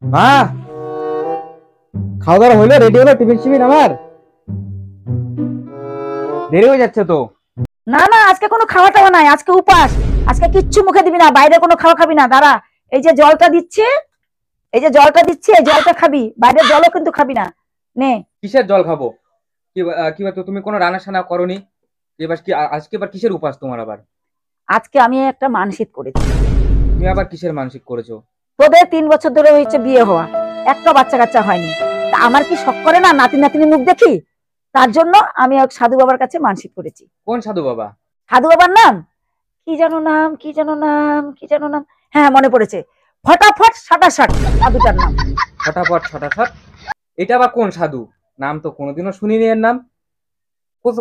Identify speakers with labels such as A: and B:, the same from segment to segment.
A: মা, খাওয়া দাওয়া হইলো? রেডি হলো টিফিন শিফিন? আমার দেরি হয়ে যাচ্ছে তো।
B: না না, আজকে কোনো খাওয়া টাওয়া নাই, আজকে উপাস। আজকে কিচ্ছু মুখে দিবি না, বাইরে কোনো খাওয়া খাবি না। দাঁড়া, এই যে জলটা দিচ্ছে, এই যে জলটা দিচ্ছে, এই জলটা খাবি, বাইরের জলও কিন্তু খাবি না। নে।
A: কিসের জল খাবো? কি তো তুমি কোনো রান্না সান্না করনি? এবার কি আজকে এবার কিসের উপাস তোমার আবার?
B: আজকে আমি একটা মানসিক করেছি।
A: তুমি আবার কিসের মানসিক করেছো?
B: তোদের 3 বছর ধরে হয়েছে বিয়ে হওয়া, একটা বাচ্চা কাচ্চা হয়নি। তা আমার কি শখ করে না নাতি নাতিনি মুখ দেখি? তার জন্য আমি এক সাধু বাবার কাছে মানসিক করেছি।
A: কোন সাধু বাবা?
B: সাধু বাবার নাম কি যেন নাম, কি যেন নাম, কি যেন নাম। হ্যাঁ, মনে পড়েছে। ফটাফট সাটাসাট সাধুটার নাম।
A: ফটাফট ছটাফট? এটা আবার কোন সাধু? নাম তো কোনোদিনও শুনিনি এর নাম।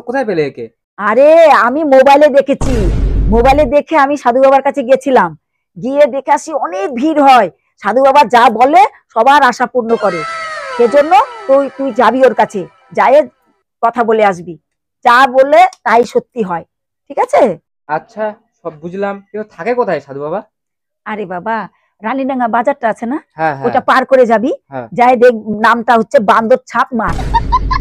A: কোথায় পেলে একে?
B: আরে, আমি মোবাইলে দেখেছি। মোবাইলে দেখে আমি সাধু বাবার কাছে গেছিলাম। গিয়ে দেখে আসি অনেক ভিড় হয়। সাধু বাবা যা বলে সবার আশা পূর্ণ করে। সেজন্য তুই তুই যাবি ওর কাছে, যায় কথা বলে আসবি। যা বলে তাই সত্যি হয়। ঠিক আছে?
A: আচ্ছা, সব বুঝলাম, কিন্তু থাকে কোথায় সাধু বাবা?
B: আরে বাবা, রানীডাঙ্গা বাজারটা আছে না,
A: হ্যাঁ হ্যাঁ
B: ওটা পার করে যাবি।
A: হ্যাঁ।
B: যাই দেখ, নামটা হচ্ছে বান্দর ছাপ মাঠ।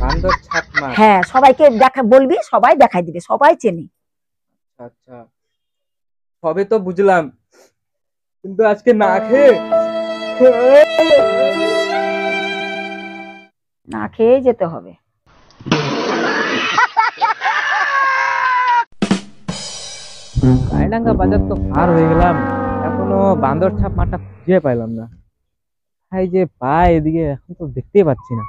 A: বান্দর ছাপ মাঠ?
B: হ্যাঁ, সবাইকে দেখা বলবি, সবাই দেখাই দিবে, সবাই চেনে।
A: আচ্ছা, সবে তো বুঝলাম, কিন্তু আজকে না খেয়ে
B: না খেয়ে যেতে হবে।
A: রায়ডাঙ্গা বাজার তো পার হয়ে গেলাম, এখনো বান্দর ছাপ মাঠটা খুঁজে পাইলাম না। ভাই যে পাই এদিকে এখন তো দেখতেই পাচ্ছি না।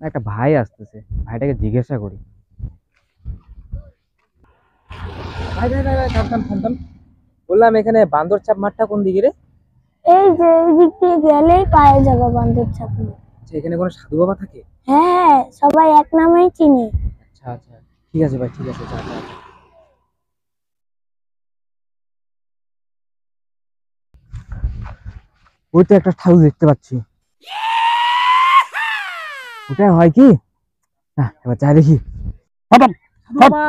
A: একটা ভাই আসতেছে, ভাইটাকে জিজ্ঞাসা করি। ভাই ভাই ভাই ভাই, থাম থাম থাম থাম। বললাম এখানে বান্দর ছাপ মাঠটা কোন দিকে রে?
C: এই যে এই দিক দিয়ে গেলেই পাওয়া যাবে বান্দর ছাপনি।
A: আচ্ছা, এখানে কোনো সাধু বাবা থাকে?
C: হ্যাঁ, সবাই এক নামেই চিনে।
A: আচ্ছা আচ্ছা, ঠিক আছে ভাই, ঠিক আছে, যা যা। ওই তো একটা সাধু দেখতে পাচ্ছি। ওটা হয় কি না, এবার যাই দেখি। হঠাৎ বাবা,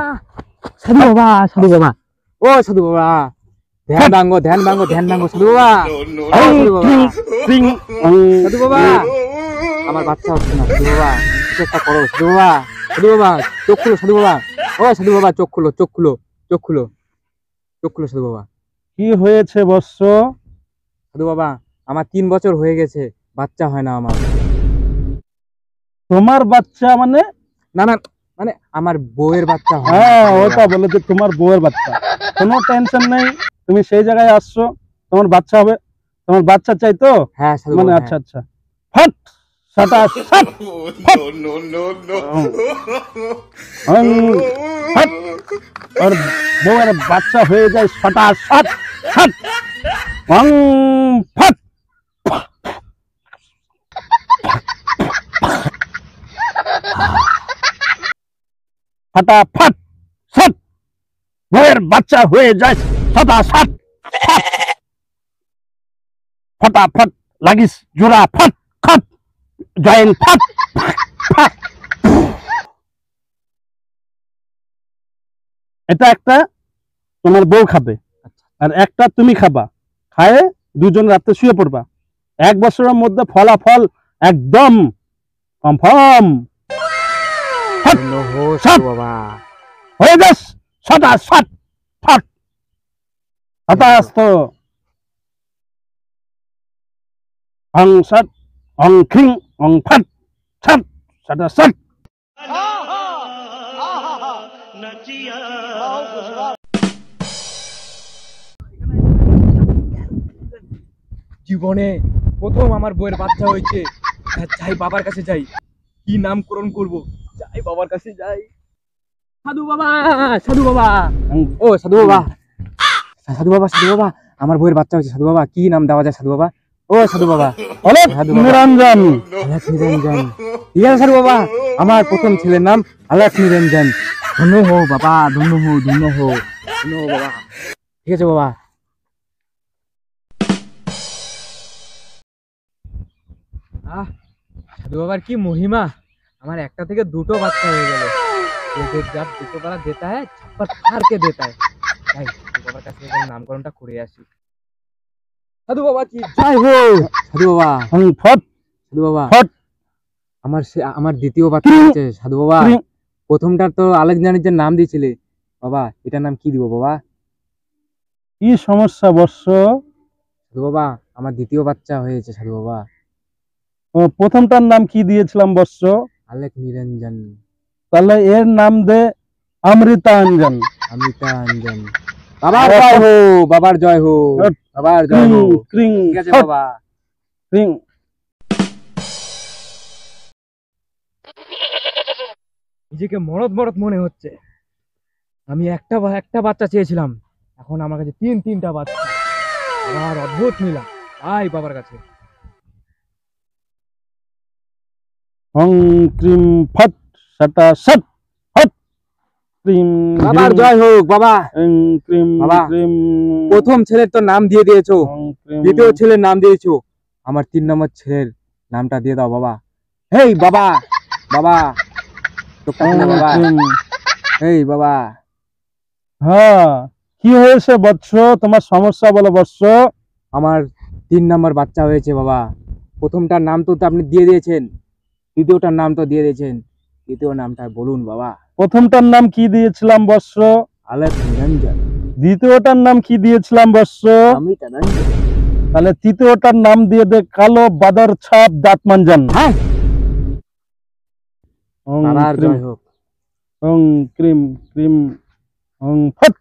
A: সাধু বাবা, সাধু বাবা, ও সাধু বাবা, ধ্যান ভাঙ্গো, ধ্যান ভাঙ্গো, ধ্যান ভাঙ্গো, সাধু বাবা। ও সাধু বাবা, সাধু বাবা, আমার বাচ্চা হচ্ছে না সাধু বাবা, কিছু একটা করো সাধু বাবা। সাধু বাবা, চোখ খুলো সাধু বাবা। ও সাধু বাবা, চোখ খুলো, চোখ খুলো, চোখ খুলো, চোখ খুলো সাধু বাবা।
D: কি হয়েছে বৎস?
A: সাধু বাবা, আমার 3 বছর হয়ে গেছে, বাচ্চা হয় না আমার।
D: তোমার বাচ্চা মানে?
A: না না, মানে আমার বউয়ের বাচ্চা হয় না
D: হ্যাঁ,
A: সাধু
D: ওটা
A: বাবা।
D: বলে যে তোমার বউয়ের বাচ্চা। কোনো টেনশন নেই, তুমি সেই জায়গায় আসছো, তোমার বাচ্চা হবে। তোমার বাচ্চা চাই তো?
A: হ্যাঁ সাধু
D: মানে
A: বাবা,
D: আচ্ছা
A: হ্যাঁ।
D: আচ্ছা। ফট সাটা সাট ফট। হুম, ফট। আর বউয়ের বাচ্চা হয়ে যায় সাটা সাট সাট। হুম, ফট। ফাটাফাট সাট। বউয়ের বাচ্চা হয়ে যায় সাটা সাট সাট। ফটাফট লাগিস জোড়া ফট খট জয়েন ফট ফট। এটা একটা তোমার বউ খাবে, আর একটা তুমি খাবা। খায়ে দুজন রাতে শুয়ে পড়বা। 1 বছরের মধ্যে ফলাফল একদম কনফার্ম। ফট
A: হো
D: সাট
A: সাধু বাবা।
D: হয়ে যাস সাটা সাট ফট। হতাস্ত অং সাট অং খিং অং ফট সাট সাটা সাট।
A: জীবনে প্রথম আমার বউয়ের বাচ্চা হয়েছে। যাই বাবার কাছে যাই, কি নামকরণ করব, যাই বাবার কাছে যাই। সাধু বাবা, সাধু বাবা, ও সাধু বাবা, সাধু বাবা, সাধু বাবা, আমার বউয়ের বাচ্চা হয়েছে। সাধু বাবা, কি নাম দেওয়া যায় সাধু বাবা? ও সাধু বাবা,
D: অলেখ
A: সাধু বাবা।
D: নিরঞ্জন।
A: আলাপ নিরঞ্জন, ঠিক আছে সাধু বাবা, আমার প্রথম ছেলের নাম আলাপ নিরঞ্জন। ধন্য হো বাবা, ধন্য হো, ধন্য হো, ধন্য হো বাবা। ঠিক আছে বাবা। আহ, সাধু বাবার কি মহিমা, আমার একটা থেকে দুটো বাচ্চা হয়ে গেল। जब दुটো बड़ा देता है छप्पर फाड़ के देता है। তাই সাধু বাবার কাছে নামকরণটা করে আসি। সাধু বাবা কি জয় হো। সাধু বাবা,
D: হং ফট
A: সাধু বাবা,
D: ফট
A: আমার দ্বিতীয় বাচ্চা হচ্ছে সাধু বাবা।
D: ক্রিং।
A: প্রথমটার তো আলেকজান্ডারের নাম দিয়েছিলে বাবা, এটার নাম কি দিব বাবা?
D: কি সমস্যা বৎস?
A: সাধু বাবা, আমার দ্বিতীয় বাচ্চা হয়েছে সাধু বাবা।
D: ও, প্রথমটার নাম কি দিয়েছিলাম বৎস?
A: আলেক নিরঞ্জন,
D: তাহলে এর নাম দে অমৃতাঞ্জন।
A: অমিতাঞ্জন। বাবার জয় হো, বাবার জয় হো, বাবার জয়
D: ক্রিং
A: হো।
D: ক্রিং
A: ঠিক আছে
D: ফট
A: বাবা।
D: ক্রিং।
A: নিজেকে মরদ মরদ মনে হচ্ছে। আমি একটা বাচ্চা চেয়েছিলাম, এখন আমার কাছে তিনটা বাচ্চা। বাবার অদ্ভুত মিলা, তাই বাবার কাছে।
D: হং ক্রিম ফট সাটা সট ফট ক্রিম
A: বাবার জয় হোক বাবা।
D: ক্রিম
A: বাবা,
D: ক্রিম।
A: প্রথম ছেলের তো নাম দিয়ে দিয়েছো,
D: হং ক্রিম।
A: দ্বিতীয় ছেলের নাম দিয়েছো, আমার 3 নম্বর ছেলের নামটা দিয়ে দাও বাবা। হেই বাবা, বাবা চোখটা
D: হং
A: খুলে বাবা।
D: ক্রিম।
A: হেই বাবা,
D: হ্যাঁ, কি হয়েছে বৎস? তোমার সমস্যা বলো বৎস।
A: আমার 3 নম্বর বাচ্চা হয়েছে বাবা। প্রথমটার নাম তো আপনি দিয়ে দিয়েছেন, দ্বিতীয়টার নাম তো দিয়ে দিয়েছেন, তৃতীয় নামটা বলুন বাবা।
D: প্রথমটার নাম কি দিয়েছিলাম বৎস?
A: আলেক নিরঞ্জন,
D: দ্বিতীয়টার নাম কি দিয়েছিলাম বৎস?
A: অমিতাঞ্জন।
D: তাহলে তৃতীয়টার নাম দিয়ে দে কালো বাদর ছাপ দাঁত মাঞ্জন।
A: হ্যাঁ,
D: হং
A: বাবার
D: ক্রিম
A: জয় হোক।
D: হং ক্রিম ক্রিম হং ফট।